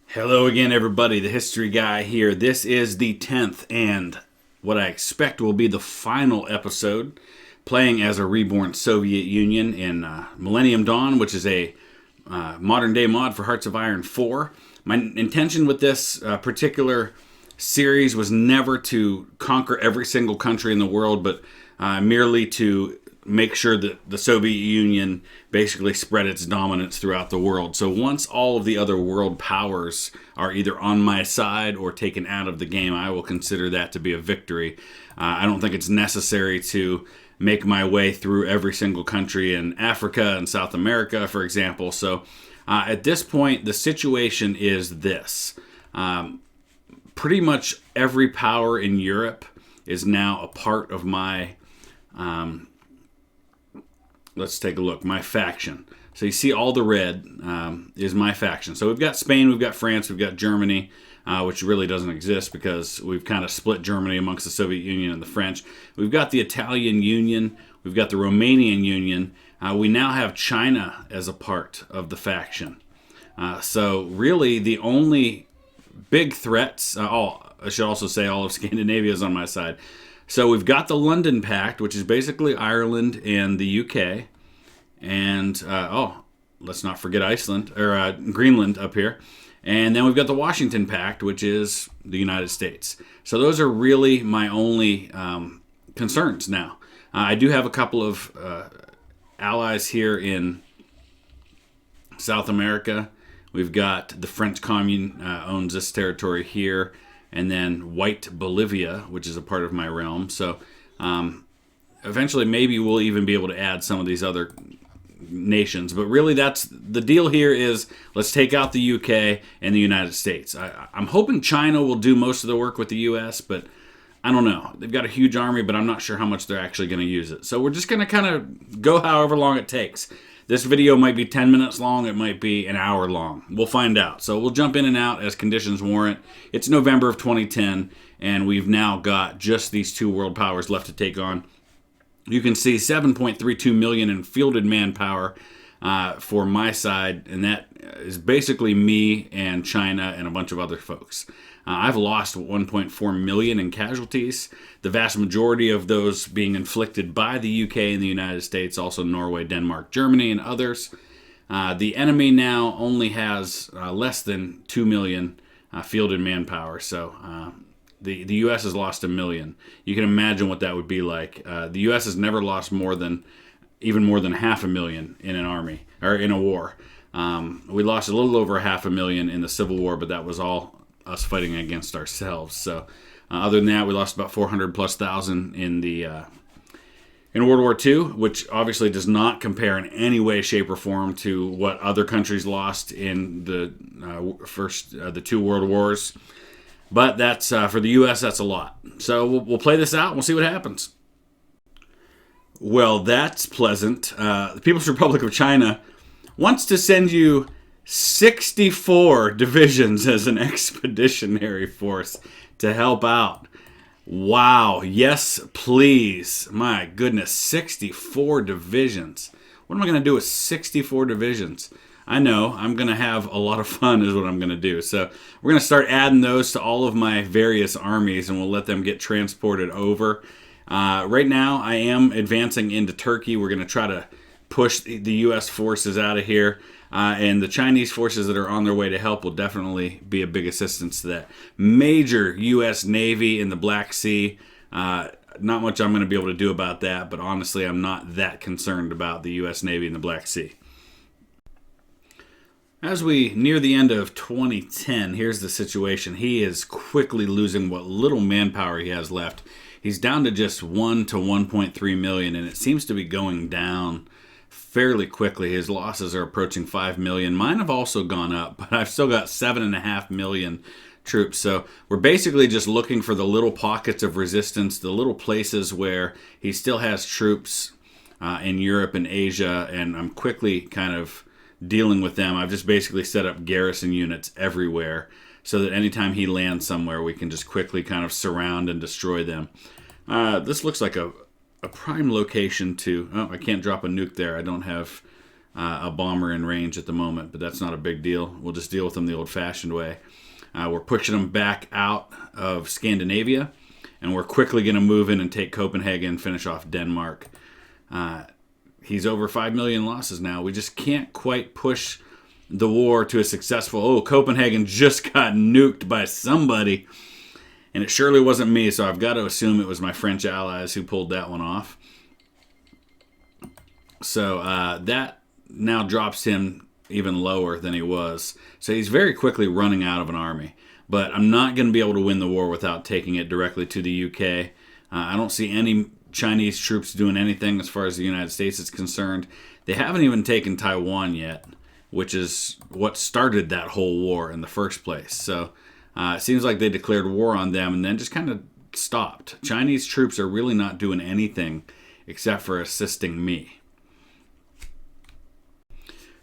Hello again, everybody. The History Guy here. This is the 10th and what I expect will be the final episode, playing as a reborn Soviet Union in Millennium Dawn, which is a modern-day mod for Hearts of Iron 4. My intention with this particular series was never to conquer every single country in the world, but merely to make sure that the Soviet Union basically spread its dominance throughout the world. So once all of the other world powers are either on my side or taken out of the game, I will consider that to be a victory. I don't think it's necessary to make my way through every single country in Africa and South America, for example. So at this point, the situation is this. Pretty much every power in Europe is now a part of my... let's take a look. My faction. So you see all the red is my faction. So we've got Spain, we've got France, we've got Germany, which really doesn't exist because we've kind of split Germany amongst the Soviet Union and the French. We've got the Italian Union. We've got the Romanian Union. We now have China as a part of the faction. So really the only big threats, I should also say all of Scandinavia is on my side. So we've got the London Pact, which is basically Ireland and the UK. And, let's not forget Iceland, or Greenland up here. And then we've got the Washington Pact, which is the United States. So those are really my only concerns now. I do have a couple of allies here in South America. We've got the French Commune owns this territory here. And then White Bolivia, which is a part of my realm. So eventually maybe we'll even be able to add some of these other nations. But really that's the deal here is let's take out the UK and the United States. I'm hoping China will do most of the work with the US, but I don't know. They've got a huge army, but I'm not sure how much they're actually going to use it. So we're just going to kind of go however long it takes. This video might be 10 minutes long. It might be an hour long. We'll find out. So we'll jump in and out as conditions warrant. It's November of 2010, and we've now got just these two world powers left to take on. You can see 7.32 million in fielded manpower for my side, and that is basically me and China and a bunch of other folks. I've lost 1.4 million in casualties, the vast majority of those being inflicted by the UK and the United States, also Norway, Denmark, Germany, and others. The enemy now only has less than 2 million fielded manpower, so the US has lost 1 million. You can imagine what that would be like. The US has never lost even more than 500,000 in an army, or in a war. We lost a little over 500,000 in the Civil War, but that was all us fighting against ourselves. So other than that, we lost about 400,000+ in World War II, which obviously does not compare in any way, shape, or form to what other countries lost in the two World Wars. But that's for the U.S. That's a lot. So we'll play this out and we'll see what happens. Well, that's pleasant. The People's Republic of China wants to send you 64 divisions as an expeditionary force to help out. Wow. Yes, please. My goodness, 64 divisions. What am I going to do with 64 divisions? I know. I'm going to have a lot of fun is what I'm going to do. So we're going to start adding those to all of my various armies, and we'll let them get transported over. Right now, I am advancing into Turkey. We're going to try to push the U.S. forces out of here. And the Chinese forces that are on their way to help will definitely be a big assistance to that. Major U.S. Navy in the Black Sea. Not much I'm going to be able to do about that, but honestly, I'm not that concerned about the U.S. Navy in the Black Sea. As we near the end of 2010, here's the situation. He is quickly losing what little manpower he has left. He's down to just 1 to 1.3 million, and it seems to be going down fairly quickly. His losses are approaching 5 million. Mine have also gone up, but I've still got 7.5 million troops. So we're basically just looking for the little pockets of resistance, the little places where he still has troops in Europe and Asia, and I'm quickly kind of dealing with them. I've just basically set up garrison units everywhere so that anytime he lands somewhere, we can just quickly kind of surround and destroy them. This looks like a a prime location to... Oh, I can't drop a nuke there. I don't have a bomber in range at the moment, but that's not a big deal. We'll just deal with them the old-fashioned way. We're pushing them back out of Scandinavia, and we're quickly going to move in and take Copenhagen, finish off Denmark. He's over 5 million losses now. We just can't quite push the war to a successful... Oh, Copenhagen just got nuked by somebody. And it surely wasn't me, so I've got to assume it was my French allies who pulled that one off. So that now drops him even lower than he was. So he's very quickly running out of an army. But I'm not going to be able to win the war without taking it directly to the UK. I don't see any Chinese troops doing anything as far as the United States is concerned. They haven't even taken Taiwan yet, which is what started that whole war in the first place. So it seems like they declared war on them and then just kind of stopped. Chinese troops are really not doing anything except for assisting me.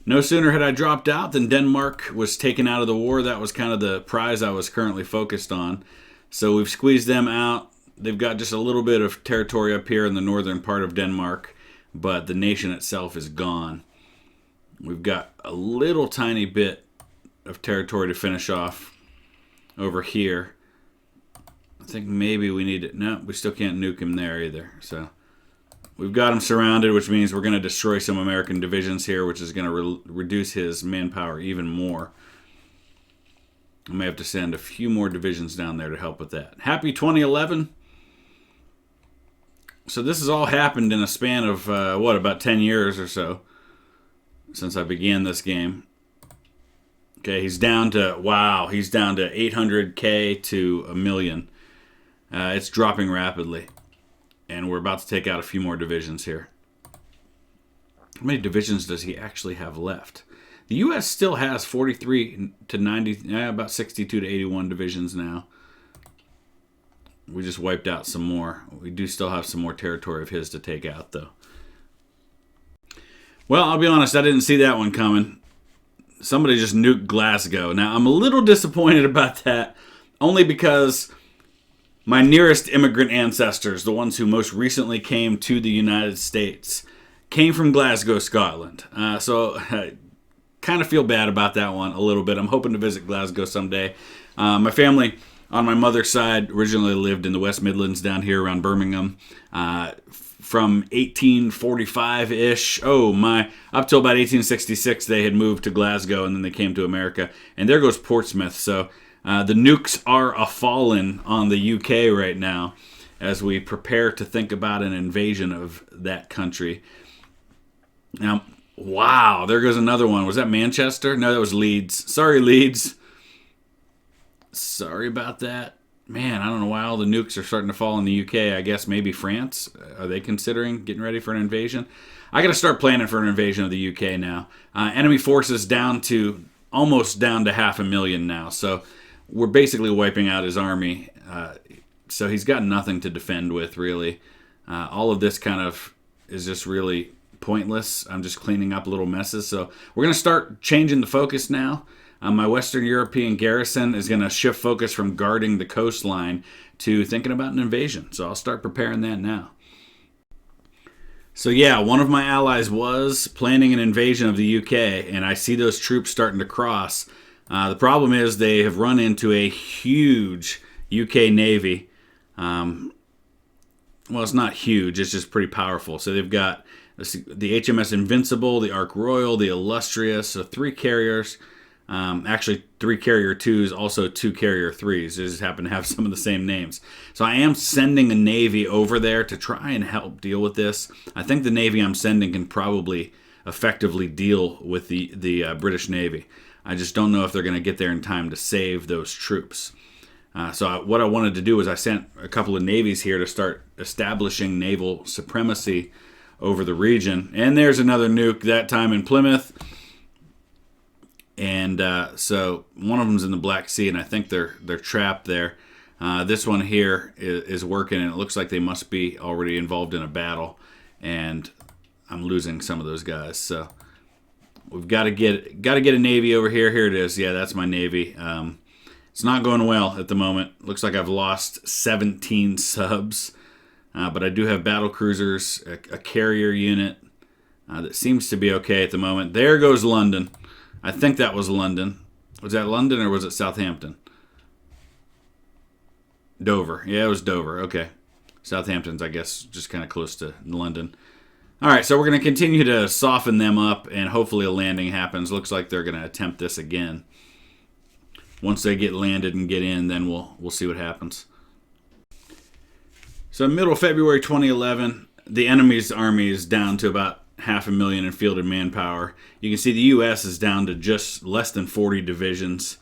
No sooner had I dropped out than Denmark was taken out of the war. That was kind of the prize I was currently focused on. So we've squeezed them out. They've got just a little bit of territory up here in the northern part of Denmark, but the nation itself is gone. We've got a little tiny bit of territory to finish off over here. I think maybe we need it. No, we still can't nuke him there either. So we've got him surrounded, which means we're going to destroy some American divisions here, which is going to reduce his manpower even more. I may have to send a few more divisions down there to help with that. Happy 2011. So this has all happened in a span of, about 10 years or so since I began this game. Okay, he's down to 800K to 1 million. It's dropping rapidly. And we're about to take out a few more divisions here. How many divisions does he actually have left? The U.S. still has 43 to 90, about 62 to 81 divisions now. We just wiped out some more. We do still have some more territory of his to take out, though. Well, I'll be honest, I didn't see that one coming. Somebody just nuked Glasgow. Now, I'm a little disappointed about that, only because my nearest immigrant ancestors, the ones who most recently came to the United States, came from Glasgow, Scotland. So I kind of feel bad about that one a little bit. I'm hoping to visit Glasgow someday. My family on my mother's side originally lived in the West Midlands down here around Birmingham. From 1845-ish, up till about 1866, they had moved to Glasgow, and then they came to America. And there goes Portsmouth. So the nukes are a-fallen on the UK right now as we prepare to think about an invasion of that country. Now, wow, there goes another one. Was that Manchester? No, that was Leeds. Sorry, Leeds. Sorry about that. Man, I don't know why all the nukes are starting to fall in the UK. I guess maybe France. Are they considering getting ready for an invasion? I got to start planning for an invasion of the UK now. Enemy forces almost down to 500,000 now. So we're basically wiping out his army. So he's got nothing to defend with, really. All of this kind of is just really pointless. I'm just cleaning up little messes. So we're going to start changing the focus now. My Western European garrison is going to shift focus from guarding the coastline to thinking about an invasion. So I'll start preparing that now. So yeah, one of my allies was planning an invasion of the UK, and I see those troops starting to cross. The problem is they have run into a huge UK Navy. Well, it's not huge, it's just pretty powerful. So they've got the HMS Invincible, the Ark Royal, the Illustrious, so 3 carriers. Actually, 3 carrier 2s, also 2 carrier 3s. They just happen to have some of the same names. So I am sending a Navy over there to try and help deal with this. I think the Navy I'm sending can probably effectively deal with the British Navy. I just don't know if they're going to get there in time to save those troops. What I wanted to do is I sent a couple of navies here to start establishing naval supremacy over the region. And there's another nuke, that time in Plymouth. And so one of them's in the Black Sea, and I think they're trapped there. This one here is working, and it looks like they must be already involved in a battle. And I'm losing some of those guys. So we've got to get a Navy over here. Here it is. Yeah, that's my Navy. It's not going well at the moment. Looks like I've lost 17 subs. but I do have battle cruisers, a carrier unit that seems to be okay at the moment. There goes London. I think that was London. Was that London or was it Southampton? Dover. Yeah, it was Dover. Okay. Southampton's, I guess, just kind of close to London. All right, so we're going to continue to soften them up, and hopefully a landing happens. Looks like they're going to attempt this again. Once they get landed and get in, then we'll see what happens. So middle of February 2011, the enemy's army is down to about 500,000 in fielded manpower. You can see the U.S. is down to just less than 40 divisions.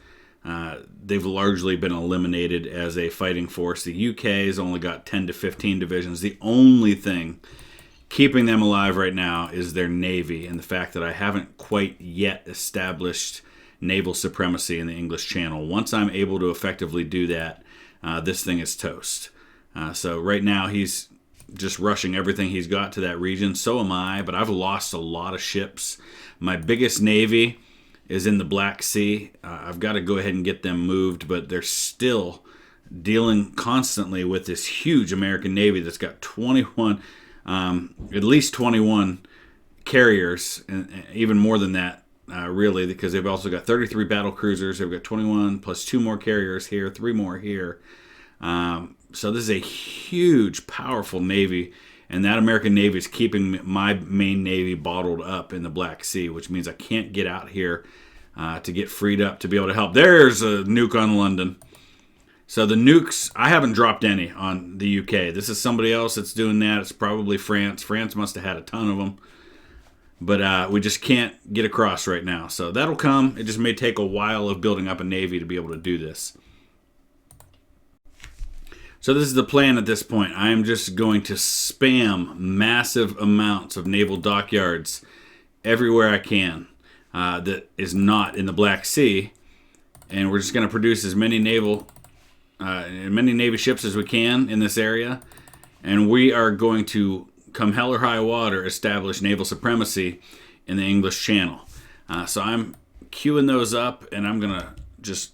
They've largely been eliminated as a fighting force. The UK has only got 10 to 15 divisions. The only thing keeping them alive right now is their Navy, and the fact that I haven't quite yet established naval supremacy in the English Channel. Once I'm able to effectively do that, this thing is toast. So right now he's just rushing everything he's got to that region. So am I, but I've lost a lot of ships. My biggest Navy is in the Black Sea. I've got to go ahead and get them moved, but they're still dealing constantly with this huge American Navy that's got 21, at least 21 carriers, and even more than that, really, because they've also got 33 battle cruisers. They've got 21 plus 2 more carriers here, 3 more here. So this is a huge, powerful Navy, and that American Navy is keeping my main Navy bottled up in the Black Sea, which means I can't get out here to get freed up to be able to help. There's a nuke on London. So the nukes, I haven't dropped any on the UK. This is somebody else that's doing that. It's probably France. France must have had a ton of them. But we just can't get across right now. So that'll come. It just may take a while of building up a Navy to be able to do this. So this is the plan at this point. I am just going to spam massive amounts of naval dockyards everywhere I can that is not in the Black Sea. And we're just going to produce as many Navy ships as we can in this area. And we are going to, come hell or high water, establish naval supremacy in the English Channel. So I'm queuing those up, and I'm going to just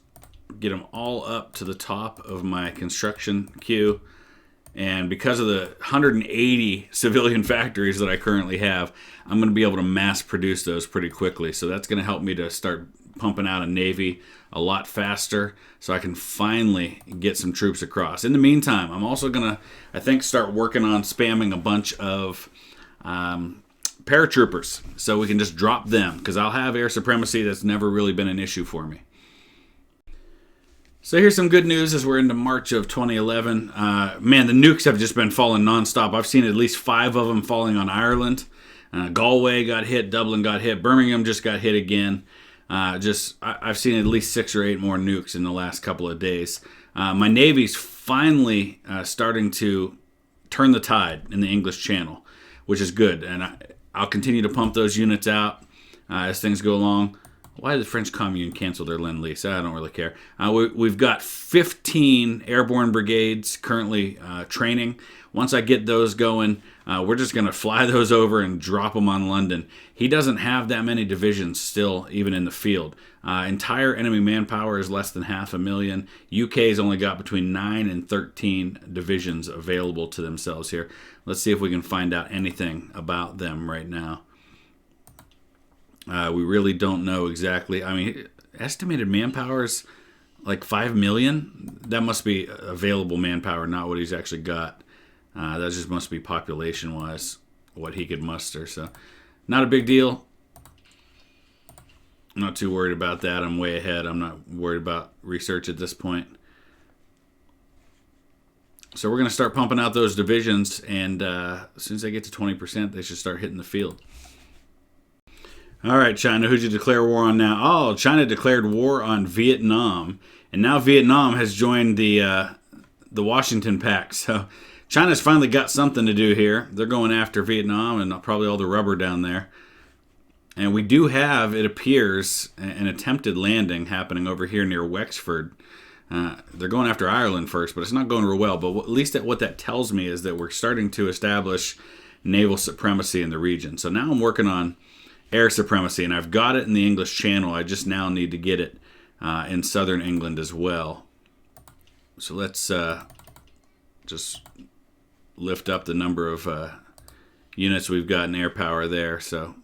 get them all up to the top of my construction queue. And because of the 180 civilian factories that I currently have, I'm going to be able to mass produce those pretty quickly. So that's going to help me to start pumping out a Navy a lot faster so I can finally get some troops across. In the meantime, I'm also going to, I think, start working on spamming a bunch of paratroopers so we can just drop them, because I'll have air supremacy. That's never really been an issue for me. So here's some good news as we're into March of 2011. Man, the nukes have just been falling nonstop. I've seen at least 5 of them falling on Ireland. Galway got hit, Dublin got hit, Birmingham just got hit again. I've seen at least 6 or 8 more nukes in the last couple of days. My Navy's finally starting to turn the tide in the English Channel, which is good. And I'll continue to pump those units out as things go along. Why did the French Commune cancel their Lend-Lease? I don't really care. We've got 15 airborne brigades currently training. Once I get those going, we're just going to fly those over and drop them on London. He doesn't have that many divisions still, even in the field. Entire enemy manpower is less than 500,000. UK's only got between 9 and 13 divisions available to themselves here. Let's see if we can find out anything about them right now. We really don't know exactly. I mean, estimated manpower is like 5 million. That must be available manpower, not what he's actually got. That just must be population-wise what he could muster. So, not a big deal. I'm not too worried about that. I'm way ahead. I'm not worried about research at this point. So we're going to start pumping out those divisions, and as soon as they get to 20%, they should start hitting the field. All right, China, who'd you declare war on now? Oh, China declared war on Vietnam, and now Vietnam has joined the Washington Pact. So China's finally got something to do here. They're going after Vietnam and probably all the rubber down there. And we do have, it appears, an attempted landing happening over here near Wexford. They're going after Ireland first, but it's not going real well. But at least what that tells me is that we're starting to establish naval supremacy in the region. So now I'm working on air supremacy, and I've got it in the English Channel. I just now need to get it in southern England as well. So let's just lift up the number of units we've got in air power there. So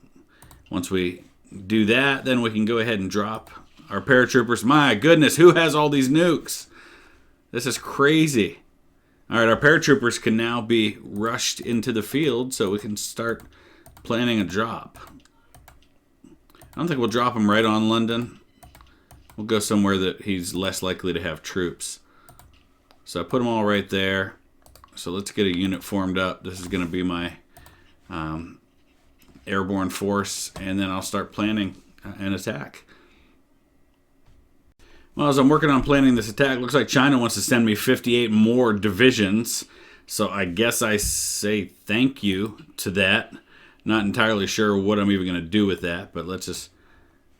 once we do that, then we can go ahead and drop our paratroopers. My goodness, who has all these nukes? This is crazy. All right, our paratroopers can now be rushed into the field so we can start planning a drop. I don't think we'll drop him right on London. We'll go somewhere that he's less likely to have troops. So I put them all right there. So let's get a unit formed up. This is going to be my airborne force, and then I'll start planning an attack. Well, as I'm working on planning this attack, looks like China wants to send me 58 more divisions. So I guess I say thank you to that. Not entirely sure what I'm even going to do with that, but let's just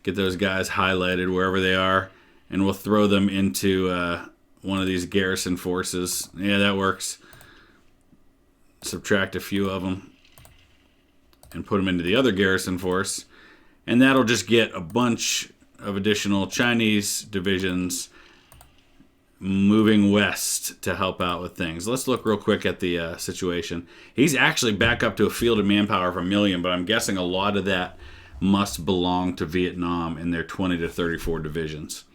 get those guys highlighted wherever they are, and we'll throw them into one of these garrison forces. Yeah, that works. Subtract a few of them and put them into the other garrison force, and that'll just get a bunch of additional Chinese divisions moving west to help out with things. Let's look real quick at the situation. He's actually back up to a field of manpower of 1 million, but I'm guessing a lot of that must belong to Vietnam in their 20 to 34 divisions.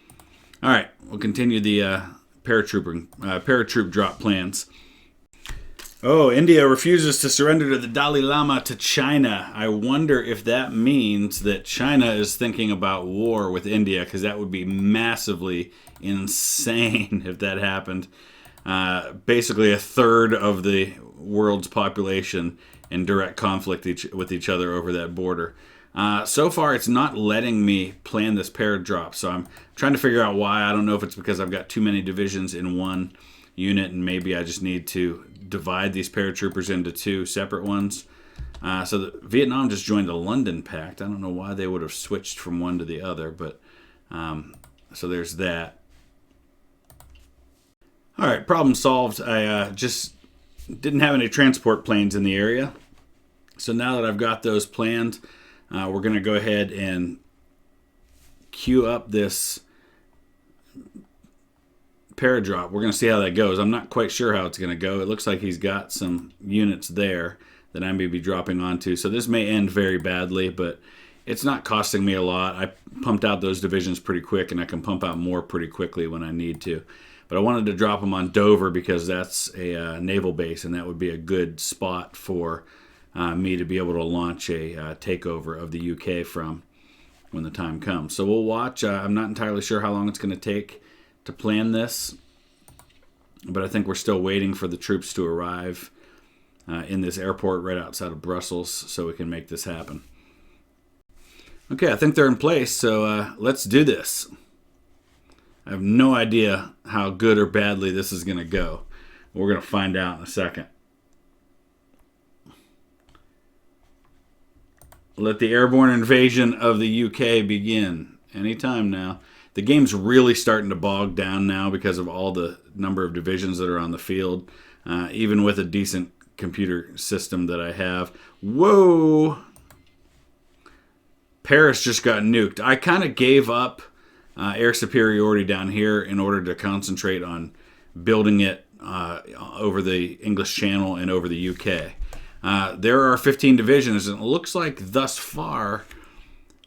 All right, we'll continue the paratroop drop plans. Oh, India refuses to surrender to the Dalai Lama to China. I wonder if that means that China is thinking about war with India, because that would be massively insane if that happened. Basically a third of the world's population in direct conflict with each other over that border. So far, it's not letting me plan this paradrop, so I'm trying to figure out why. I don't know if it's because I've got too many divisions in one unit, and maybe I just need to divide these paratroopers into two separate ones. So Vietnam just joined the London Pact. I don't know why they would have switched from one to the other, but so there's that. All right, problem solved. I just didn't have any transport planes in the area. So now that I've got those planned, we're going to go ahead and queue up this paradrop. We're going to see how that goes. I'm not quite sure how it's going to go. It looks like he's got some units there that I may be dropping onto. So this may end very badly, but it's not costing me a lot. I pumped out those divisions pretty quick, and I can pump out more pretty quickly when I need to. But I wanted to drop them on Dover because that's a naval base, and that would be a good spot for me to be able to launch a takeover of the UK from when the time comes. So we'll watch. I'm not entirely sure how long it's going to take to plan this, but I think we're still waiting for the troops to arrive in this airport right outside of Brussels so we can make this happen. Okay, I think they're in place, so let's do this. I have no idea how good or badly this is going to go. We're going to find out in a second. Let the airborne invasion of the UK begin. Anytime now. The game's really starting to bog down now because of all the number of divisions that are on the field, even with a decent computer system that I have. Whoa! Paris just got nuked. I kind of gave up air superiority down here in order to concentrate on building it over the English Channel and over the UK. There are 15 divisions, and it looks like thus far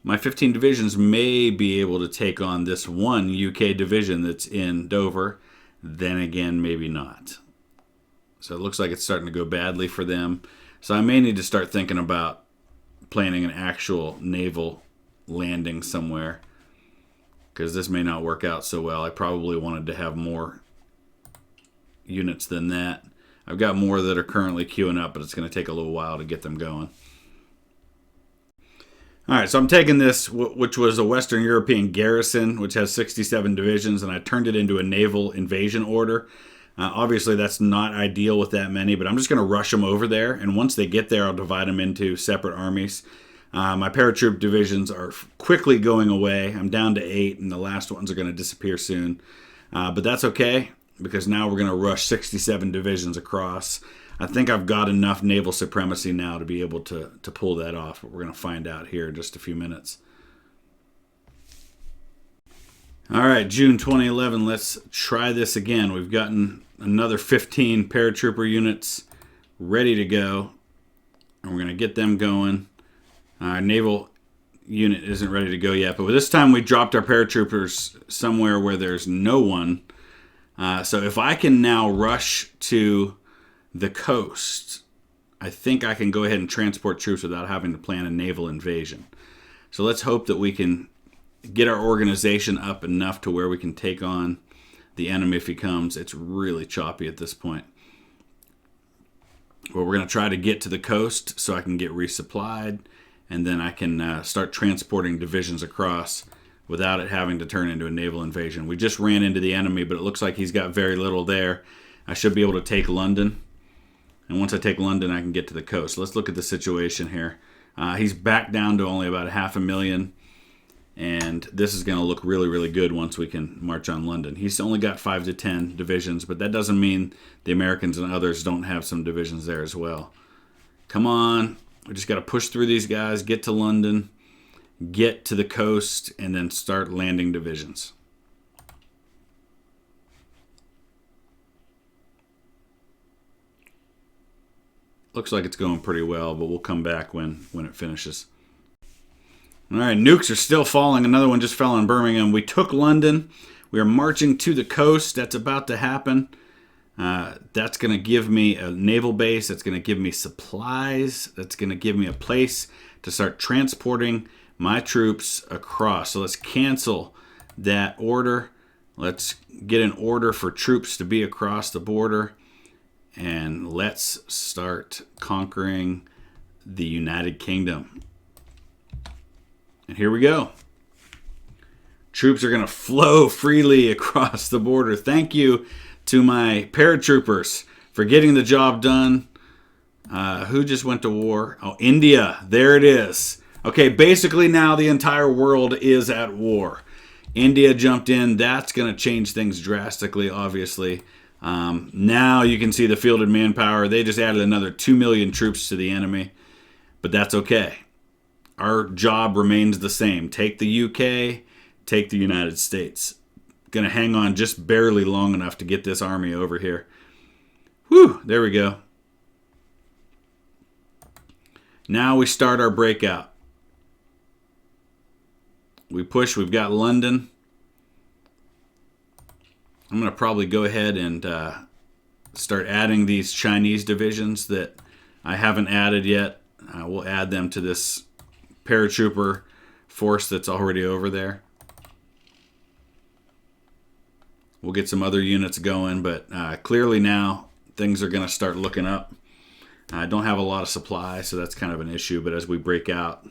my 15 divisions may be able to take on this one UK division that's in Dover. Then again, maybe not. So it looks like it's starting to go badly for them. So I may need to start thinking about planning an actual naval landing somewhere, because this may not work out so well. I probably wanted to have more units than that. I've got more that are currently queuing up, but it's going to take a little while to get them going. All right, so I'm taking this, which was a Western European garrison, which has 67 divisions, and I turned it into a naval invasion order. Obviously, that's not ideal with that many, but I'm just going to rush them over there, and once they get there, I'll divide them into separate armies. My paratroop divisions are quickly going away. I'm down to 8, and the last ones are going to disappear soon. But that's okay, because now we're going to rush 67 divisions across. I think I've got enough naval supremacy now to be able to pull that off, but we're going to find out here in just a few minutes. All right, June 2011, let's try this again. We've gotten another 15 paratrooper units ready to go. And we're going to get them going. Our naval unit isn't ready to go yet, but this time we dropped our paratroopers somewhere where there's no one. So if I can now rush to the coast, I think I can go ahead and transport troops without having to plan a naval invasion. So let's hope that we can get our organization up enough to where we can take on the enemy if he comes. It's really choppy at this point. Well, we're going to try to get to the coast so I can get resupplied, and then I can start transporting divisions across without it having to turn into a naval invasion. We just ran into the enemy, but it looks like he's got very little there. I should be able to take London, and once I take London, I can get to the coast. Let's look at the situation here. He's back down to only about 500,000, and this is going to look really, really good once we can march on London. He's only got 5 to 10 divisions, but that doesn't mean the Americans and others don't have some divisions there as well. Come on. We just got to push through these guys, get to London, get to the coast, and then start landing divisions. Looks like it's going pretty well, but we'll come back when it finishes. All right, nukes are still falling. Another one just fell on Birmingham. We took London. We are marching to the coast. That's about to happen. That's going to give me a naval base. That's going to give me supplies. That's going to give me a place to start transporting my troops across. So let's cancel that order. Let's get an order for troops to be across the border. And let's start conquering the United Kingdom. And here we go. Troops are going to flow freely across the border. Thank you to my paratroopers for getting the job done. Who just went to war? Oh, India. There it is. Okay, basically now the entire world is at war. India jumped in. That's going to change things drastically, obviously. Now you can see the fielded manpower. They just added another 2 million troops to the enemy. But that's okay. Our job remains the same. Take the UK, take the United States. Going to hang on just barely long enough to get this army over here. Whew, there we go. Now we start our breakout. We push, we've got London. I'm going to probably go ahead and start adding these Chinese divisions that I haven't added yet. We'll add them to this paratrooper force that's already over there. We'll get some other units going, but clearly now things are going to start looking up. I don't have a lot of supply, so that's kind of an issue, but as we break out,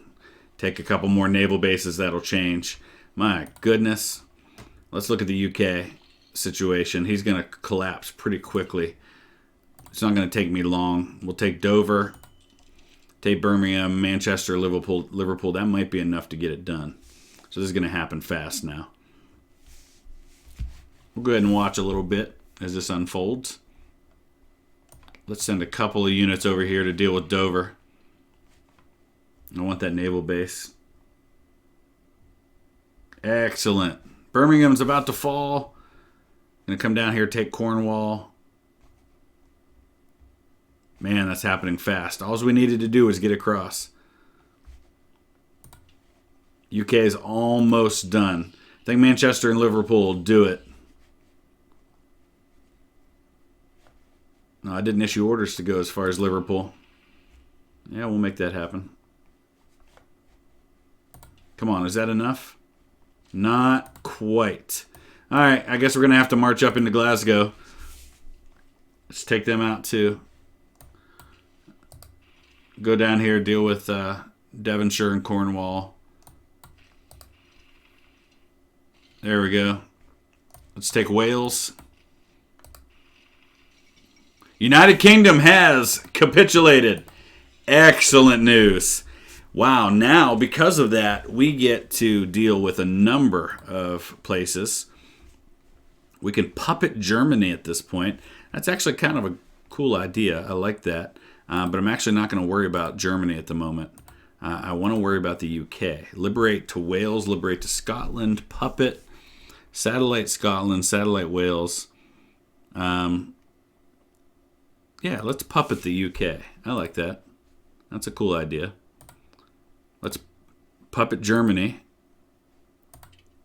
take a couple more naval bases, that'll change. My goodness. Let's look at the UK situation. He's going to collapse pretty quickly. It's not going to take me long. We'll take Dover, take Birmingham, Manchester, Liverpool. That might be enough to get it done. So this is going to happen fast now. We'll go ahead and watch a little bit as this unfolds. Let's send a couple of units over here to deal with Dover. I want that naval base. Excellent. Birmingham's about to fall. Going to come down here, take Cornwall. Man, that's happening fast. All we needed to do was get across. UK is almost done. I think Manchester and Liverpool will do it. No, I didn't issue orders to go as far as Liverpool. Yeah, we'll make that happen. Come on, is that enough? Not quite. All right, I guess we're going to have to march up into Glasgow. Let's take them out too. Go down here, deal with Devonshire and Cornwall. There we go. Let's take Wales. United Kingdom has capitulated. Excellent news. Wow, now because of that, we get to deal with a number of places. We can puppet Germany at this point. That's actually kind of a cool idea. I like that. But I'm actually not going to worry about Germany at the moment. I want to worry about the UK. Liberate to Wales, liberate to Scotland, puppet, satellite Scotland, satellite Wales. Yeah, let's puppet the UK. I like that. That's a cool idea. Let's puppet Germany.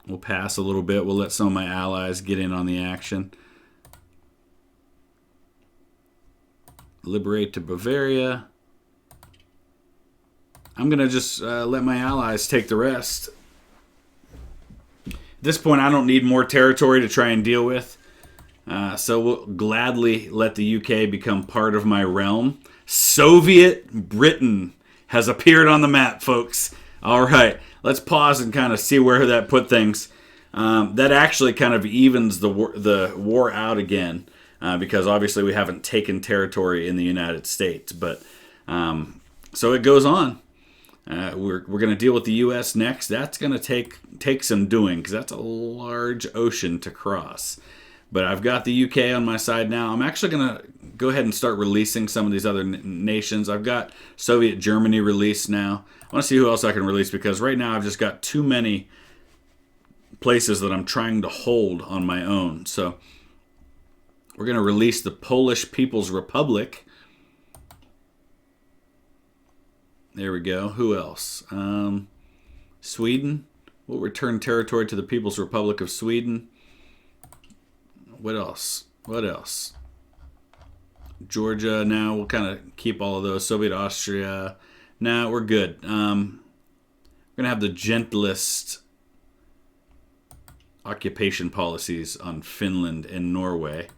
We'll pass a little bit. We'll let some of my allies get in on the action. Liberate to Bavaria. I'm going to just let my allies take the rest. At this point, I don't need more territory to try and deal with. So we'll gladly let the UK become part of my realm. Soviet Britain has appeared on the map, folks. All right, let's pause and kind of see where that put things. That actually kind of evens the war out again, because obviously we haven't taken territory in the United States. But so it goes on. We're going to deal with the U.S. next. That's going to take some doing, because that's a large ocean to cross. But I've got the UK on my side now. I'm actually going to go ahead and start releasing some of these other nations. I've got Soviet Germany released now. I want to see who else I can release, because right now I've just got too many places that I'm trying to hold on my own. So we're going to release the Polish People's Republic. There we go. Who else? Sweden. We'll return territory to the People's Republic of Sweden. What else? What else? Georgia. Now we'll kind of keep all of those. Soviet Austria. Now we're good. We're going to have the gentlest occupation policies on Finland and Norway.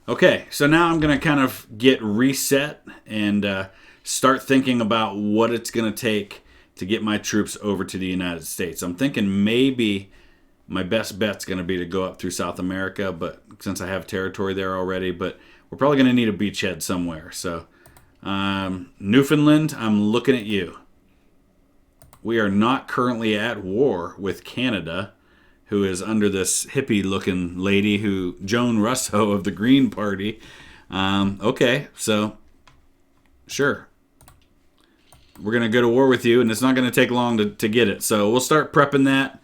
Okay, so now I'm going to kind of get reset and start thinking about what it's going to take to get my troops over to the United States. I'm thinking maybe my best bet's going to be to go up through South America, but since I have territory there already, but we're probably going to need a beachhead somewhere. So Newfoundland, I'm looking at you. We are not currently at war with Canada, who is under this hippie-looking lady, Joan Russo of the Green Party. Okay, so sure. We're going to go to war with you, and it's not going to take long to get it. So we'll start prepping that,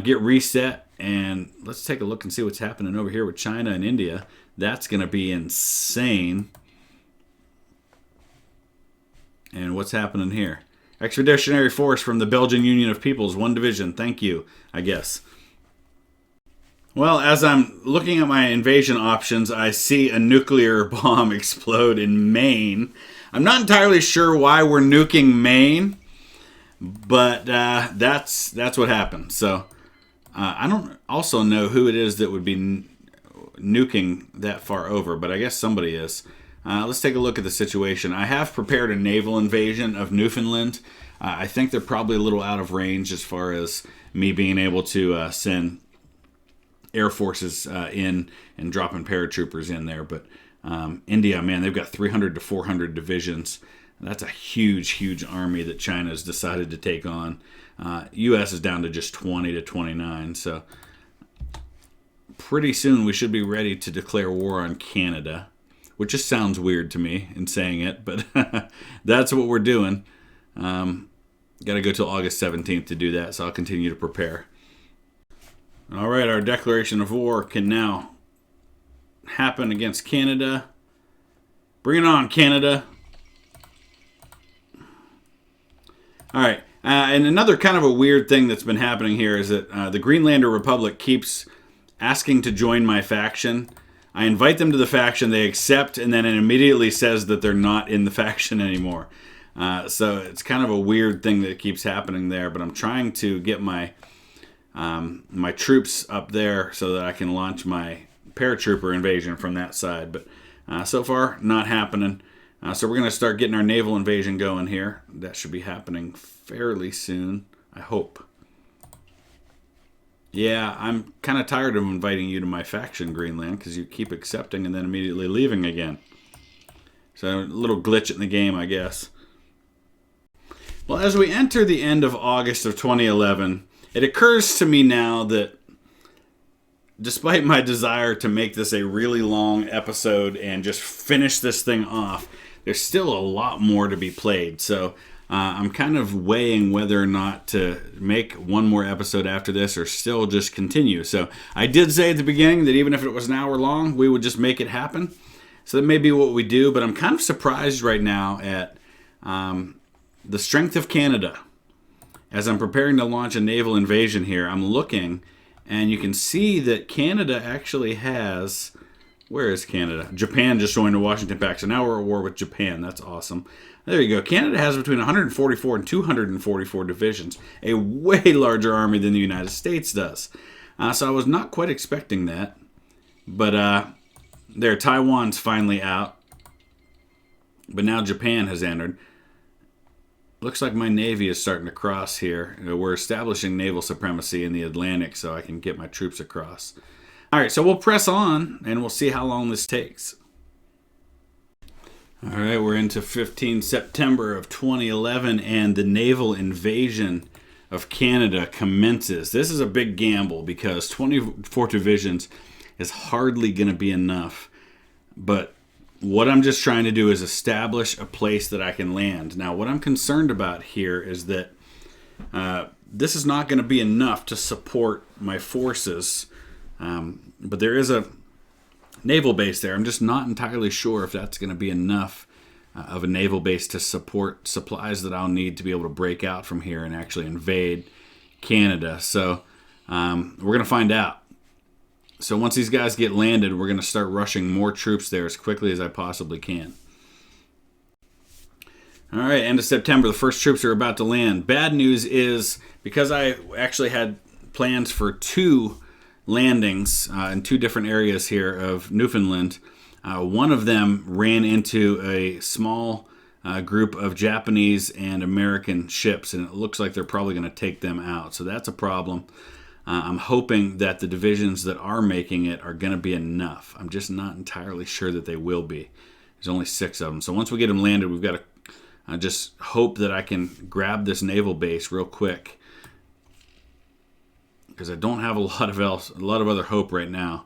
get reset, and let's take a look and see what's happening over here with China and India. That's going to be insane. And what's happening here? Expeditionary Force from the Belgian Union of Peoples, 1 division. Thank you, I guess. Well, as I'm looking at my invasion options, I see a nuclear bomb explode in Maine. I'm not entirely sure why we're nuking Maine, but that's what happened. So I don't also know who it is that would be nuking that far over, but I guess somebody is. Let's take a look at the situation. I have prepared a naval invasion of Newfoundland. I think they're probably a little out of range as far as me being able to send air forces in and dropping paratroopers in there. But India, man, they've got 300 to 400 divisions. That's a huge, huge army that China has decided to take on. U.S. is down to just 20 to 29. So pretty soon we should be ready to declare war on Canada, which just sounds weird to me in saying it, but that's what we're doing. Got to go till August 17th to do that, so I'll continue to prepare. All right, our declaration of war can now happen against Canada. Bring it on, Canada. All right, and another kind of a weird thing that's been happening here is that the Greenlander Republic keeps asking to join my faction. I invite them to the faction, they accept, and then it immediately says that they're not in the faction anymore. So it's kind of a weird thing that keeps happening there, but I'm trying to get my my troops up there so that I can launch my paratrooper invasion from that side. But so far, not happening. So we're going to start getting our naval invasion going here. That should be happening fairly soon, I hope. Yeah, I'm kind of tired of inviting you to my faction, Greenland, because you keep accepting and then immediately leaving again. So a little glitch in the game, I guess. Well, as we enter the end of August of 2011, it occurs to me now that despite my desire to make this a really long episode and just finish this thing off, there's still a lot more to be played. So I'm kind of weighing whether or not to make one more episode after this or still just continue. So I did say at the beginning that even if it was an hour long, we would just make it happen. So that may be what we do, but I'm kind of surprised right now at the strength of Canada. As I'm preparing to launch a naval invasion here, I'm looking, and you can see that Canada actually has... Where is Canada? Japan just joined the Washington Pact, so now we're at war with Japan. That's awesome. There you go. Canada has between 144 and 244 divisions, a way larger army than the United States does. So I was not quite expecting that. But there, Taiwan's finally out. But now Japan has entered. Looks like my Navy is starting to cross here. We're establishing naval supremacy in the Atlantic so I can get my troops across. All right, so we'll press on, and we'll see how long this takes. All right, we're into 15 September of 2011, and the naval invasion of Canada commences. This is a big gamble because 24 divisions is hardly going to be enough. But what I'm just trying to do is establish a place that I can land. Now, what I'm concerned about here is that this is not going to be enough to support my forces. But there is a naval base there. I'm just not entirely sure if that's going to be enough of a naval base to support supplies that I'll need to be able to break out from here and actually invade Canada. So we're going to find out. So once these guys get landed, we're going to start rushing more troops there as quickly as I possibly can. All right, end of September, the first troops are about to land. Bad news is, because I actually had plans for 2 landings in 2 different areas here of Newfoundland, one of them ran into a small group of Japanese and American ships, and it looks like they're probably going to take them out. So that's a problem. I'm hoping that the divisions that are making it are going to be enough. I'm just not entirely sure that they will be. There's only 6 of them. So once we get them landed, we've got to just hope that I can grab this naval base real quick, because I don't have a lot of other hope right now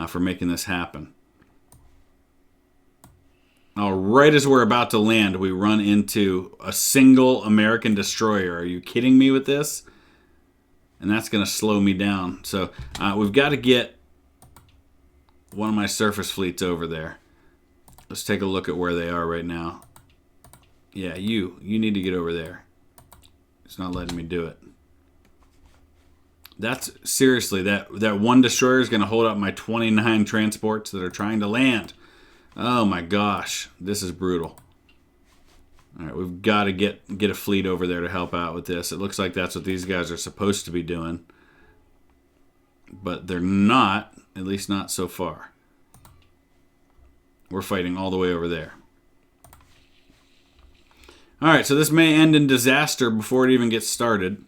for making this happen. Right as we're about to land, we run into a single American destroyer. Are you kidding me with this? And that's going to slow me down. So we've got to get one of my surface fleets over there. Let's take a look at where they are right now. Yeah, you need to get over there. It's not letting me do it. That's seriously, that one destroyer is going to hold up my 29 transports that are trying to land. Oh my gosh, this is brutal. All right, we've got to get a fleet over there to help out with this. It looks like that's what these guys are supposed to be doing, but they're not, at least not so far. We're fighting all the way over there. All right, so this may end in disaster before it even gets started.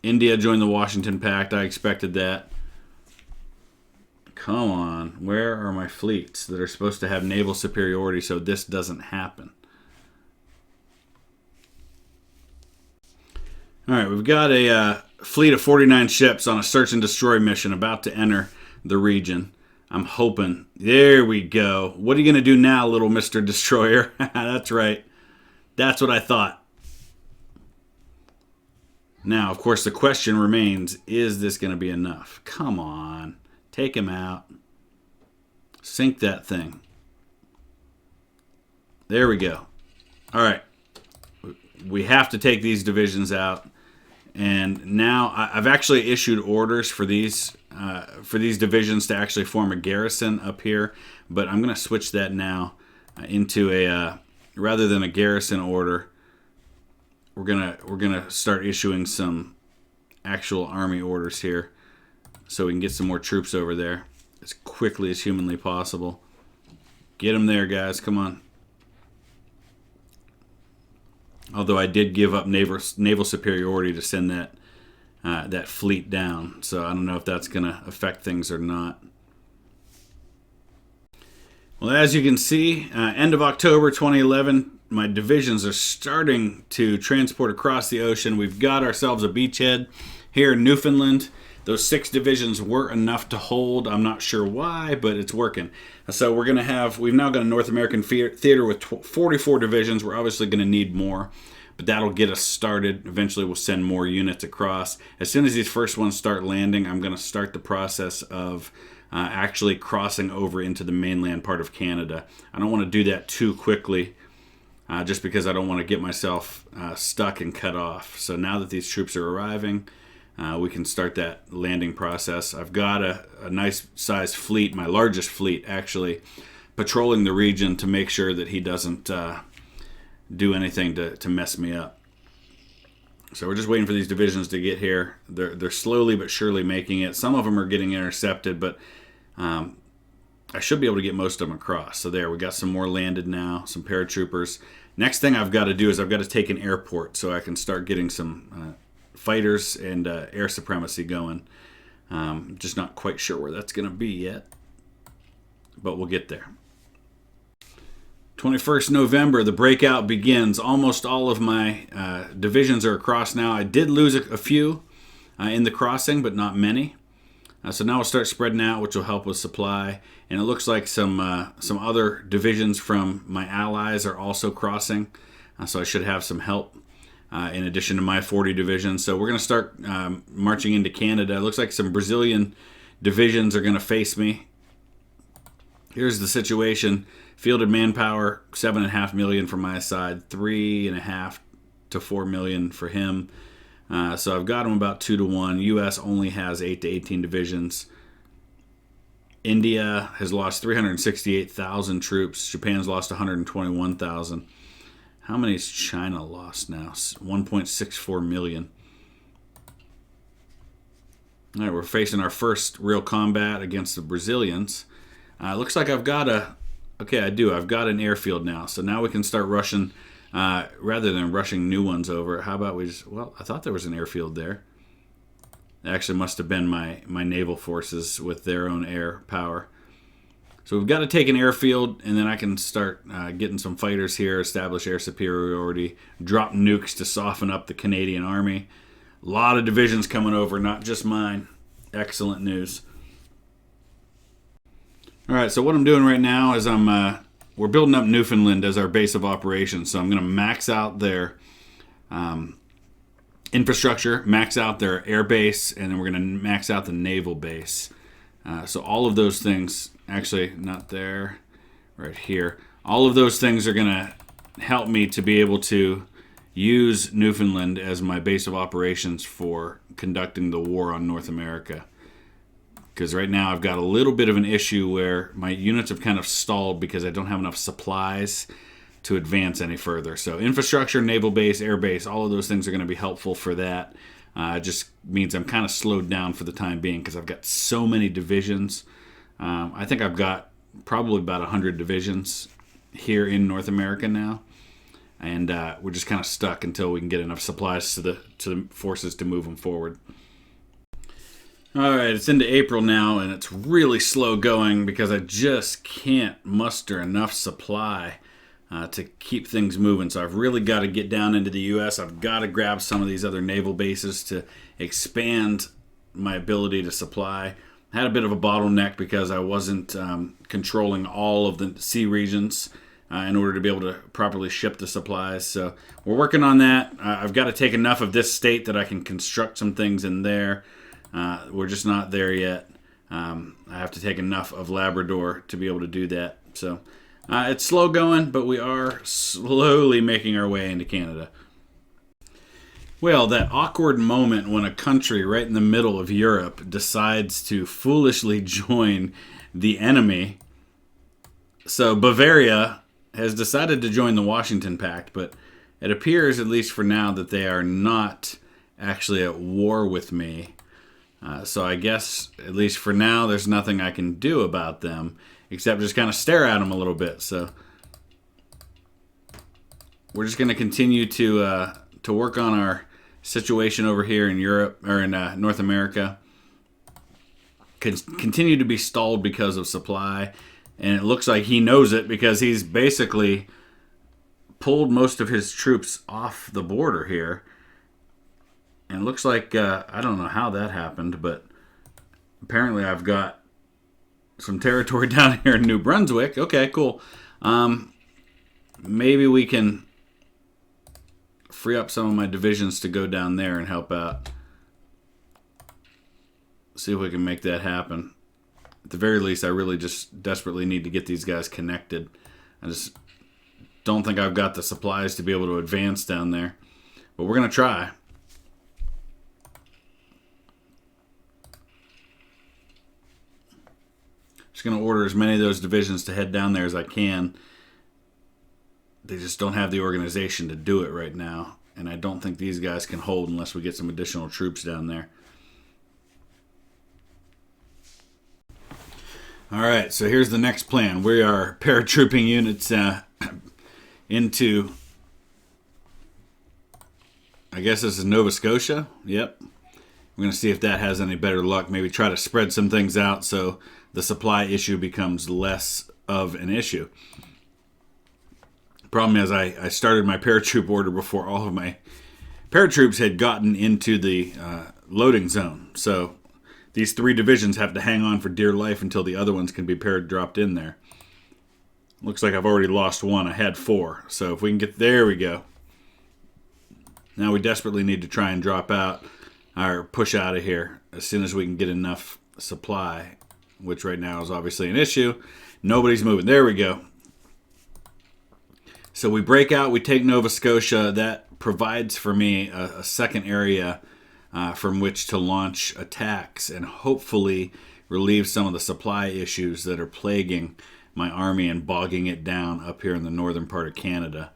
India joined the Washington Pact. I expected that. Come on. Where are my fleets that are supposed to have naval superiority so this doesn't happen? All right, we've got a fleet of 49 ships on a search and destroy mission about to enter the region. I'm hoping. There we go. What are you going to do now, little Mr. Destroyer? That's right. That's what I thought. Now, of course, the question remains, is this going to be enough? Come on. Take him out. Sink that thing. There we go. All right. We have to take these divisions out. And now I've actually issued orders for these divisions to actually form a garrison up here. But I'm going to switch that now into a, rather than a garrison order, we're gonna start issuing some actual army orders here, so we can get some more troops over there as quickly as humanly possible. Get them there, guys. Come on. Although I did give up naval superiority to send that fleet down, so I don't know if that's gonna affect things or not. Well, as you can see, end of October 2011. My divisions are starting to transport across the ocean. We've got ourselves a beachhead here in Newfoundland. Those 6 divisions were enough to hold. I'm not sure why, but it's working. So we've now got a North American theater with 44 divisions. We're obviously going to need more, but that'll get us started. Eventually we'll send more units across. As soon as these first ones start landing, I'm going to start the process of actually crossing over into the mainland part of Canada. I don't want to do that too quickly, just because I don't want to get myself stuck and cut off. So now that these troops are arriving, we can start that landing process. I've got a nice sized fleet, my largest fleet actually, patrolling the region to make sure that he doesn't do anything to mess me up. So we're just waiting for these divisions to get here. They're slowly but surely making it. Some of them are getting intercepted, but I should be able to get most of them across. So there, we got some more landed now, some paratroopers. Next thing I've got to do is I've got to take an airport so I can start getting some fighters and air supremacy going. Just not quite sure where that's going to be yet, but we'll get there. 21st November, the breakout begins. Almost all of my divisions are across now. I did lose a few in the crossing, but not many. So now we'll start spreading out, which will help with supply. And it looks like some other divisions from my allies are also crossing. So I should have some help in addition to my 40 divisions. So we're going to start marching into Canada. It looks like some Brazilian divisions are going to face me. Here's the situation. Fielded manpower, 7.5 million from my side, 3.5 to 4 million for him. So I've got him about 2 to 1. U.S. only has 8 to 18 divisions. India has lost 368,000 troops. Japan's lost 121,000. How many has China lost now? 1.64 million. All right, we're facing our first real combat against the Brazilians. Looks like I've got I've got an airfield now. So now we can start rushing, rather than rushing new ones over. How about we just, I thought there was an airfield there. It actually must have been my naval forces with their own air power. So we've got to take an airfield, and then I can start getting some fighters here, establish air superiority, drop nukes to soften up the Canadian Army. A lot of divisions coming over, not just mine. Excellent news. All right, so what I'm doing right now is we're building up Newfoundland as our base of operations. So I'm going to max out their infrastructure, max out their air base, and then we're going to max out the naval base. So all of those things, actually not there, right here. All of those things are going to help me to be able to use Newfoundland as my base of operations for conducting the war on North America. Because right now I've got a little bit of an issue where my units have kind of stalled because I don't have enough supplies to advance any further. So infrastructure, naval base, air base, all of those things are going to be helpful for that. It just means I'm kind of slowed down for the time being because I've got so many divisions. I think I've got probably about 100 divisions here in North America now. And we're just kind of stuck until we can get enough supplies to the forces to move them forward. All right, it's into April now, and it's really slow going because I just can't muster enough supply to keep things moving. So I've really got to get down into the U.S. I've got to grab some of these other naval bases to expand my ability to supply. I had a bit of a bottleneck because I wasn't controlling all of the sea regions in order to be able to properly ship the supplies. So we're working on that. I've got to take enough of this state that I can construct some things in there. We're just not there yet. I have to take enough of Labrador to be able to do that. So it's slow going, but we are slowly making our way into Canada. Well, that awkward moment when a country right in the middle of Europe decides to foolishly join the enemy. So Bavaria has decided to join the Washington Pact, but it appears, at least for now, that they are not actually at war with me. So I guess, at least for now, there's nothing I can do about them except just kind of stare at them a little bit. So we're just going to continue to work on our situation over here in Europe, or in North America. Continue to be stalled because of supply, and it looks like he knows it because he's basically pulled most of his troops off the border here. And it looks like, I don't know how that happened, but apparently I've got some territory down here in New Brunswick. Okay, cool. Maybe we can free up some of my divisions to go down there and help out. See if we can make that happen. At the very least, I really just desperately need to get these guys connected. I just don't think I've got the supplies to be able to advance down there. But we're going to try. Just going to order as many of those divisions to head down there as I can. They just don't have the organization to do it right now. And I don't think these guys can hold unless we get some additional troops down there. Alright, so here's the next plan. We are paratrooping units into, I guess this is Nova Scotia. Yep. We're going to see if that has any better luck. Maybe try to spread some things out so the supply issue becomes less of an issue. Problem is, I started my paratroop order before all of my paratroops had gotten into the loading zone. So these 3 divisions have to hang on for dear life until the other ones can be dropped in there. Looks like I've already lost 1. I had 4. So if we can get... There we go. Now we desperately need to try and drop out or push out of here as soon as we can get enough supply, which right now is obviously an issue. Nobody's moving. There we go. So we break out. We take Nova Scotia. That provides for me a second area from which to launch attacks and hopefully relieve some of the supply issues that are plaguing my army and bogging it down up here in the northern part of Canada.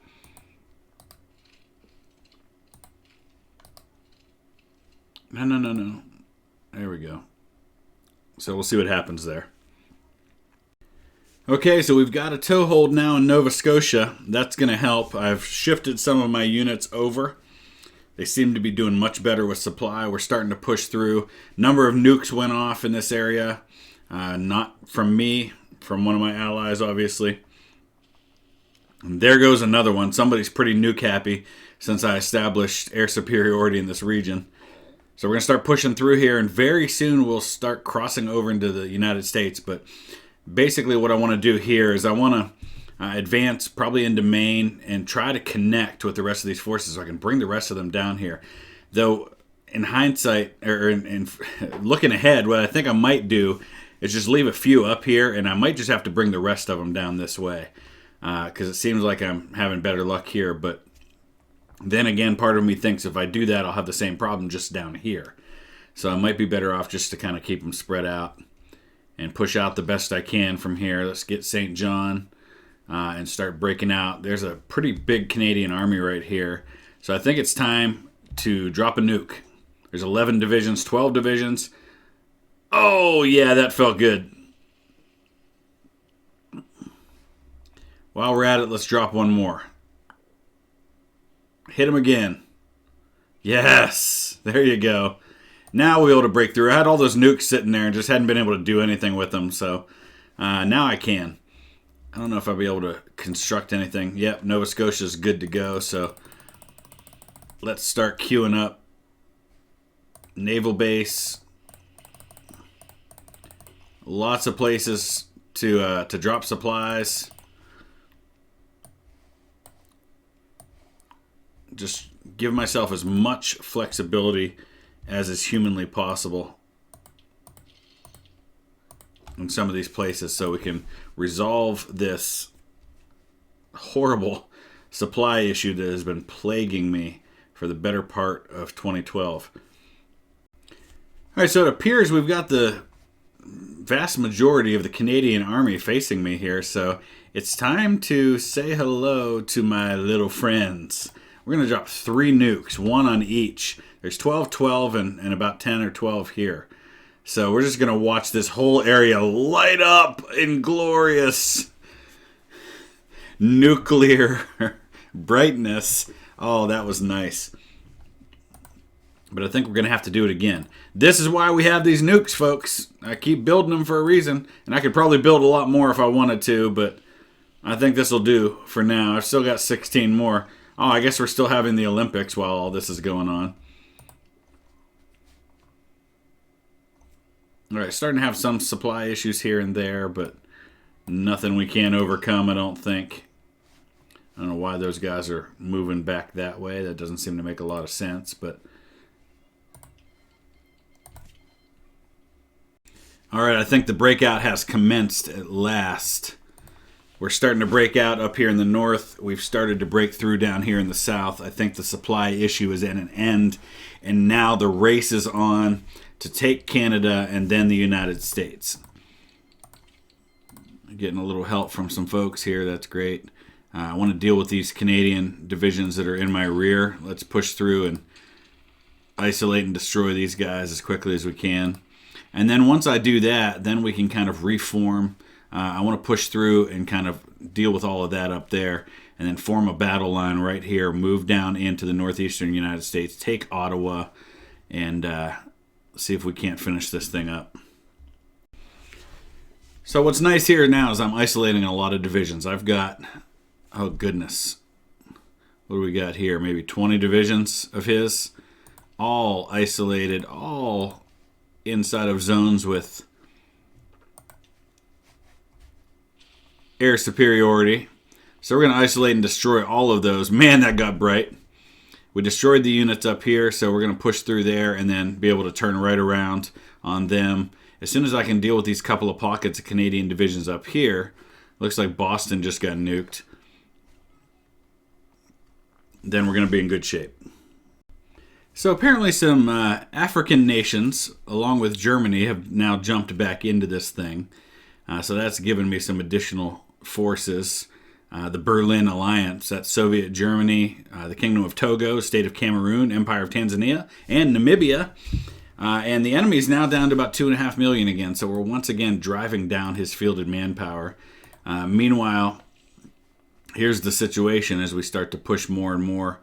No. There we go. So we'll see what happens there. Okay, so we've got a toehold now in Nova Scotia. That's going to help. I've shifted some of my units over. They seem to be doing much better with supply. We're starting to push through. Number of nukes went off in this area. Not from me, from one of my allies, obviously. And there goes another one. Somebody's pretty nuke happy since I established air superiority in this region. So we're going to start pushing through here, and very soon we'll start crossing over into the United States. But basically what I want to do here is I want to advance probably into Maine and try to connect with the rest of these forces so I can bring the rest of them down here. Though in hindsight, or in looking ahead, what I think I might do is just leave a few up here, and I might just have to bring the rest of them down this way because it seems like I'm having better luck here. But then again, part of me thinks if I do that, I'll have the same problem just down here. So I might be better off just to kind of keep them spread out and push out the best I can from here. Let's get St. John and start breaking out. There's a pretty big Canadian army right here. So I think it's time to drop a nuke. There's 11 divisions, 12 divisions. Oh, yeah, that felt good. While we're at it, let's drop one more. Hit him again. Yes, there you go. Now we'll be able to break through. I had all those nukes sitting there and just hadn't been able to do anything with them. So now I can. I don't know if I'll be able to construct anything. Yep, Nova Scotia is good to go. So let's start queuing up. Naval base. Lots of places to drop supplies. Just give myself as much flexibility as is humanly possible in some of these places so we can resolve this horrible supply issue that has been plaguing me for the better part of 2012. All right, so it appears we've got the vast majority of the Canadian Army facing me here, so it's time to say hello to my little friends. We're going to drop 3 nukes, 1 on each. There's 12, 12, and about 10 or 12 here. So we're just going to watch this whole area light up in glorious nuclear brightness. Oh, that was nice. But I think we're going to have to do it again. This is why we have these nukes, folks. I keep building them for a reason. And I could probably build a lot more if I wanted to, but I think this will do for now. I've still got 16 more. Oh, I guess we're still having the Olympics while all this is going on. All right, starting to have some supply issues here and there, but nothing we can't overcome, I don't think. I don't know why those guys are moving back that way. That doesn't seem to make a lot of sense, but... All right, I think the breakout has commenced at last. We're starting to break out up here in the north. We've started to break through down here in the south. I think the supply issue is at an end, and now the race is on to take Canada and then the United States. Getting a little help from some folks here. That's great. I want to deal with these Canadian divisions that are in my rear. Let's push through and isolate and destroy these guys as quickly as we can. And then once I do that, then we can kind of reform. I want to push through and kind of deal with all of that up there, and then form a battle line right here, move down into the northeastern United States, take Ottawa, and see if we can't finish this thing up. So what's nice here now is I'm isolating a lot of divisions. I've got, oh goodness, what do we got here? Maybe 20 divisions of his, all isolated, all inside of zones with air superiority. So we're going to isolate and destroy all of those. Man, that got bright. We destroyed the units up here, so we're going to push through there and then be able to turn right around on them. As soon as I can deal with these couple of pockets of Canadian divisions up here, looks like Boston just got nuked, then we're going to be in good shape. So apparently some African nations, along with Germany, have now jumped back into this thing. So that's given me some additional forces. The Berlin Alliance, that's Soviet Germany, the Kingdom of Togo, State of Cameroon, Empire of Tanzania, and Namibia. And the enemy's now down to about 2.5 million again, so we're once again driving down his fielded manpower. Meanwhile, here's the situation as we start to push more and more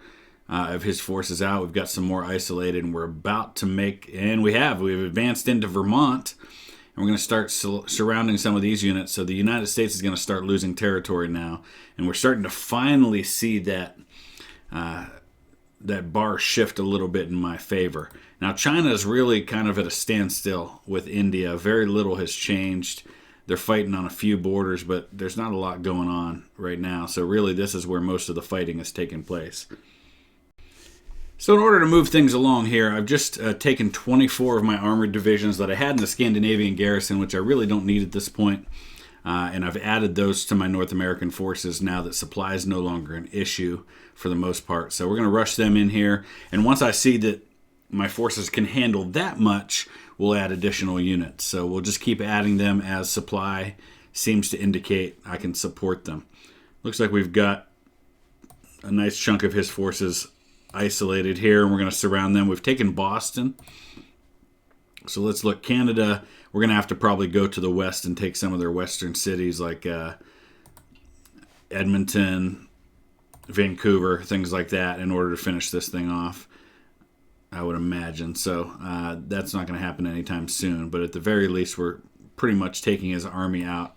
of his forces out. We've got some more isolated, and we're about to make, and we've advanced into Vermont, and we're going to start surrounding some of these units. So the United States is going to start losing territory now, and we're starting to finally see that bar shift a little bit in my favor. Now China is really kind of at a standstill with India. Very little has changed. They're fighting on a few borders, but there's not a lot going on right now. So really this is where most of the fighting is taking place. So in order to move things along here, I've just taken 24 of my armored divisions that I had in the Scandinavian garrison, which I really don't need at this point. And I've added those to my North American forces now that supply is no longer an issue for the most part. So we're going to rush them in here. And once I see that my forces can handle that much, we'll add additional units. So we'll just keep adding them as supply seems to indicate I can support them. Looks like we've got a nice chunk of his forces isolated here, and we're going to surround them. We've taken Boston. So let's look. Canada, we're going to have to probably go to the west and take some of their western cities like Edmonton, Vancouver, things like that in order to finish this thing off, I would imagine. So that's not going to happen anytime soon. But at the very least, we're pretty much taking his army out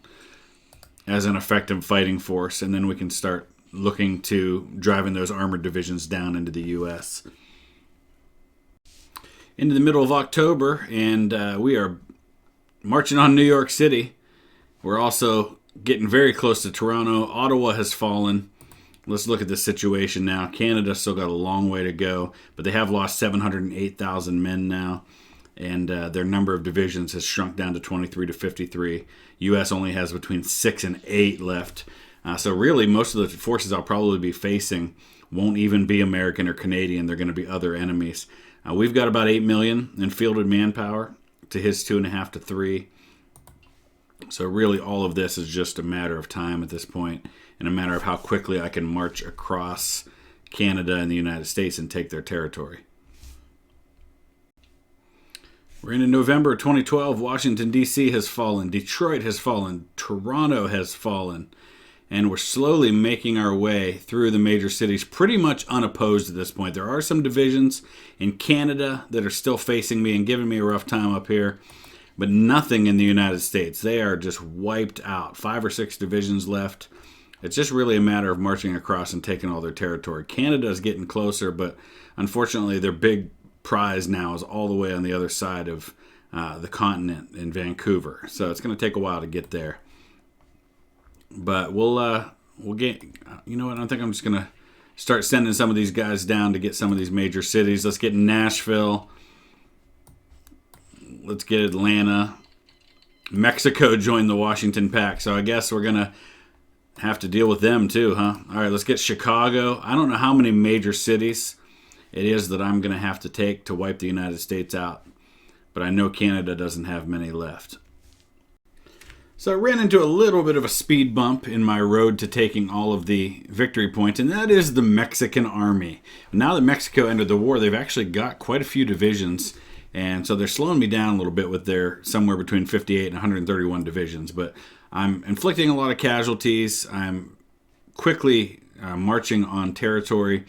as an effective fighting force, and then we can start looking to driving those armored divisions down into the U.S. Into the middle of October, and we are marching on New York City. We're also getting very close to Toronto. Ottawa has fallen. Let's look at the situation now. Canada still got a long way to go, but they have lost 708,000 men now, and their number of divisions has shrunk down to 23 to 53. U.S. only has between 6 and 8 left. So really, most of the forces I'll probably be facing won't even be American or Canadian. They're going to be other enemies. We've got about 8 million in fielded manpower to his 2.5 to 3. So really, all of this is just a matter of time at this point, and a matter of how quickly I can march across Canada and the United States and take their territory. We're into November 2012. Washington, D.C. has fallen. Detroit has fallen. Toronto has fallen. And we're slowly making our way through the major cities pretty much unopposed at this point. There are some divisions in Canada that are still facing me and giving me a rough time up here, but nothing in the United States. They are just wiped out. 5 or 6 divisions left. It's just really a matter of marching across and taking all their territory. Canada is getting closer, but unfortunately their big prize now is all the way on the other side of the continent in Vancouver. So it's going to take a while to get there. But we'll get, you know what, I think I'm just going to start sending some of these guys down to get some of these major cities. Let's get Nashville. Let's get Atlanta. Mexico joined the Washington Pact, so I guess we're going to have to deal with them too, huh? All right, let's get Chicago. I don't know how many major cities it is that I'm going to have to take to wipe the United States out, but I know Canada doesn't have many left. So I ran into a little bit of a speed bump in my road to taking all of the victory points, and that is the Mexican army. Now that Mexico entered the war, they've actually got quite a few divisions, and so they're slowing me down a little bit with their somewhere between 58 and 131 divisions. But I'm inflicting a lot of casualties. I'm quickly marching on territory,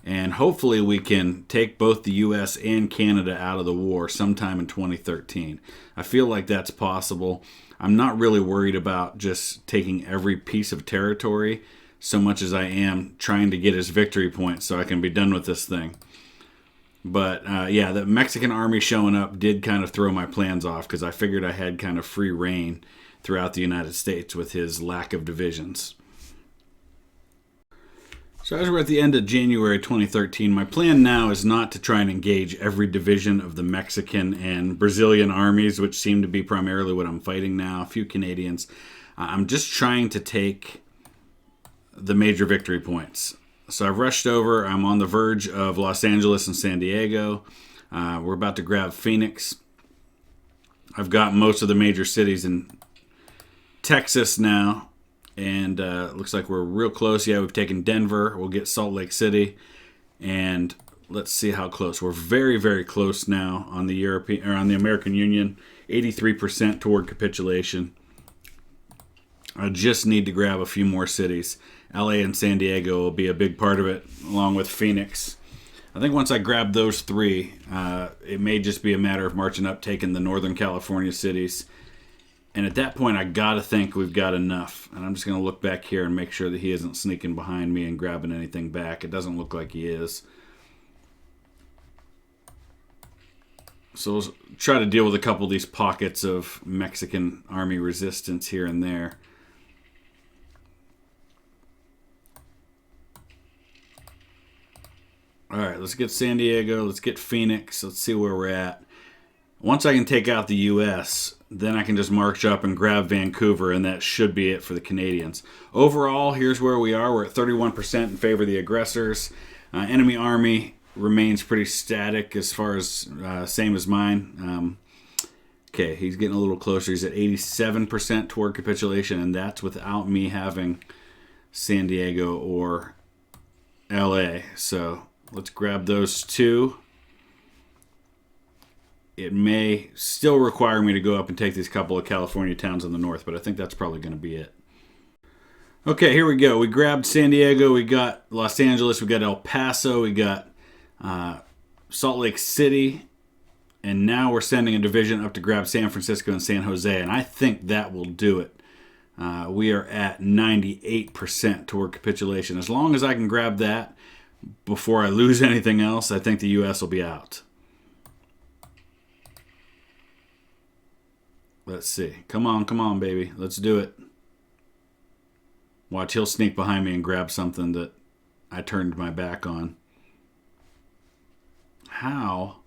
and hopefully we can take both the U.S. and Canada out of the war sometime in 2013. I feel like that's possible. I'm not really worried about just taking every piece of territory so much as I am trying to get his victory points so I can be done with this thing. But yeah, the Mexican army showing up did kind of throw my plans off because I figured I had kind of free reign throughout the United States with his lack of divisions. So as we're at the end of January 2013, my plan now is not to try and engage every division of the Mexican and Brazilian armies, which seem to be primarily what I'm fighting now, a few Canadians. I'm just trying to take the major victory points. So I've rushed over. I'm on the verge of Los Angeles and San Diego. We're about to grab Phoenix. I've got most of the major cities in Texas now. And looks like we're real close. Yeah, we've taken Denver. We'll get Salt Lake City. And let's see how close. We're very, very close now on the European or on the American Union. 83% toward capitulation. I just need to grab a few more cities. LA and San Diego will be a big part of it, along with Phoenix. I think once I grab those three, it may just be a matter of marching up, taking the Northern California cities. And at that point, I got to think we've got enough. And I'm just going to look back here and make sure that he isn't sneaking behind me and grabbing anything back. It doesn't look like he is. So we'll try to deal with a couple of these pockets of Mexican army resistance here and there. All right, let's get San Diego. Let's get Phoenix. Let's see where we're at. Once I can take out the U.S., then I can just march up and grab Vancouver, and that should be it for the Canadians. Overall, here's where we are. We're at 31% in favor of the aggressors. Enemy army remains pretty static as far as same as mine. Okay, he's getting a little closer. He's at 87% toward capitulation, and that's without me having San Diego or L.A. So let's grab those two. It may still require me to go up and take these couple of California towns in the north, but I think that's probably going to be it. Okay, here we go. We grabbed San Diego, we got Los Angeles, we got El Paso, we got Salt Lake City, and now we're sending a division up to grab San Francisco and San Jose, and I think that will do it. We are at 98% toward capitulation. As long as I can grab that before I lose anything else, I think the U.S. will be out. Let's see. Come on, baby. Let's do it. Watch, he'll sneak behind me and grab something that I turned my back on. How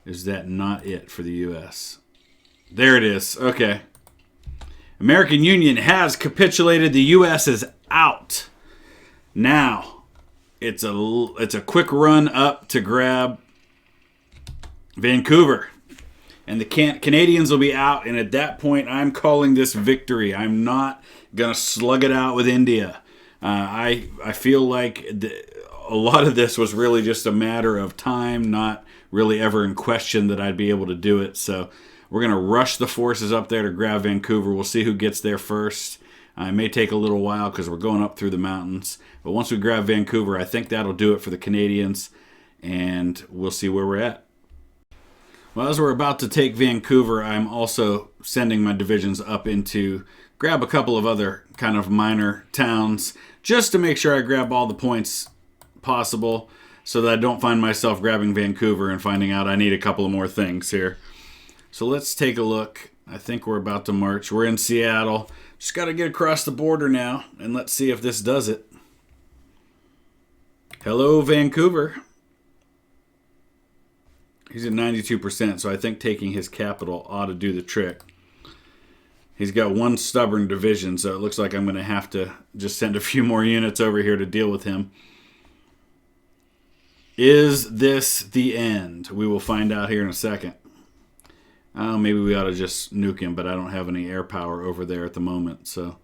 is that not it for the U.S.? There it is. Okay. American Union has capitulated. The U.S. is out. Now, it's a quick run up to grab Vancouver. And the Canadians will be out, and at that point, I'm calling this victory. I'm not going to slug it out with India. I feel like a lot of this was really just a matter of time, not really ever in question that I'd be able to do it. So we're going to rush the forces up there to grab Vancouver. We'll see who gets there first. It may take a little while because we're going up through the mountains. But once we grab Vancouver, I think that'll do it for the Canadians, and we'll see where we're at. Well, as we're about to take Vancouver, I'm also sending my divisions up into grab a couple of other kind of minor towns just to make sure I grab all the points possible so that I don't find myself grabbing Vancouver and finding out I need a couple of more things here. So let's take a look. I think we're about to march. We're in Seattle. Just got to get across the border now, and let's see if this does it. Hello, Vancouver. He's at 92%, so I think taking his capital ought to do the trick. He's got one stubborn division, so it looks like I'm going to have to just send a few more units over here to deal with him. Is this the end? We will find out here in a second. Maybe we ought to just nuke him, but I don't have any air power over there at the moment, so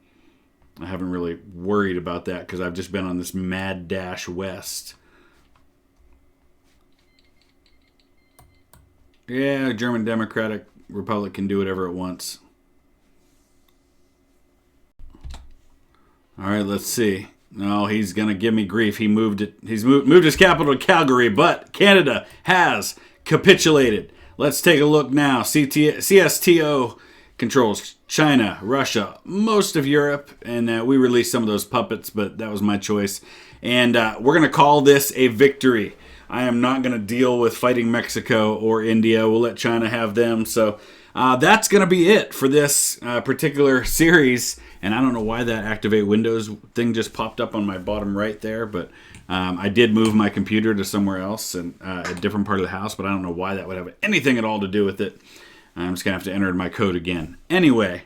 I haven't really worried about that because I've just been on this mad dash west. Yeah, German Democratic Republic can do whatever it wants. All right, let's see. No, he's going to give me grief. He moved it. He's moved his capital to Calgary, but Canada has capitulated. Let's take a look now. CSTO controls China, Russia, most of Europe, and we released some of those puppets, but that was my choice. And we're going to call this a victory. I am not going to deal with fighting Mexico or India. We'll let China have them. So that's going to be it for this particular series. And I don't know why that activate Windows thing just popped up on my bottom right there, but I did move my computer to somewhere else and a different part of the house, but I don't know why that would have anything at all to do with it. I'm just going to have to enter my code again. Anyway,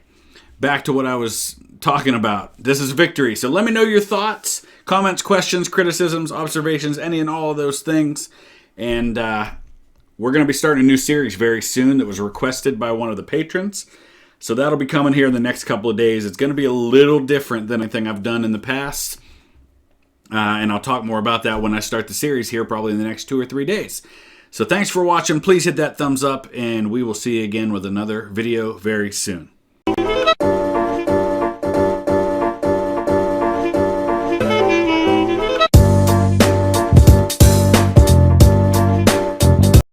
back to what I was talking about. This is victory. So let me know your thoughts, comments, questions, criticisms, observations, any and all of those things. And we're going to be starting a new series very soon that was requested by one of the patrons. So that'll be coming here in the next couple of days. It's going to be a little different than anything I've done in the past. And I'll talk more about that when I start the series here, probably in the next 2 or 3 days. So thanks for watching. Please hit that thumbs up, and we will see you again with another video very soon.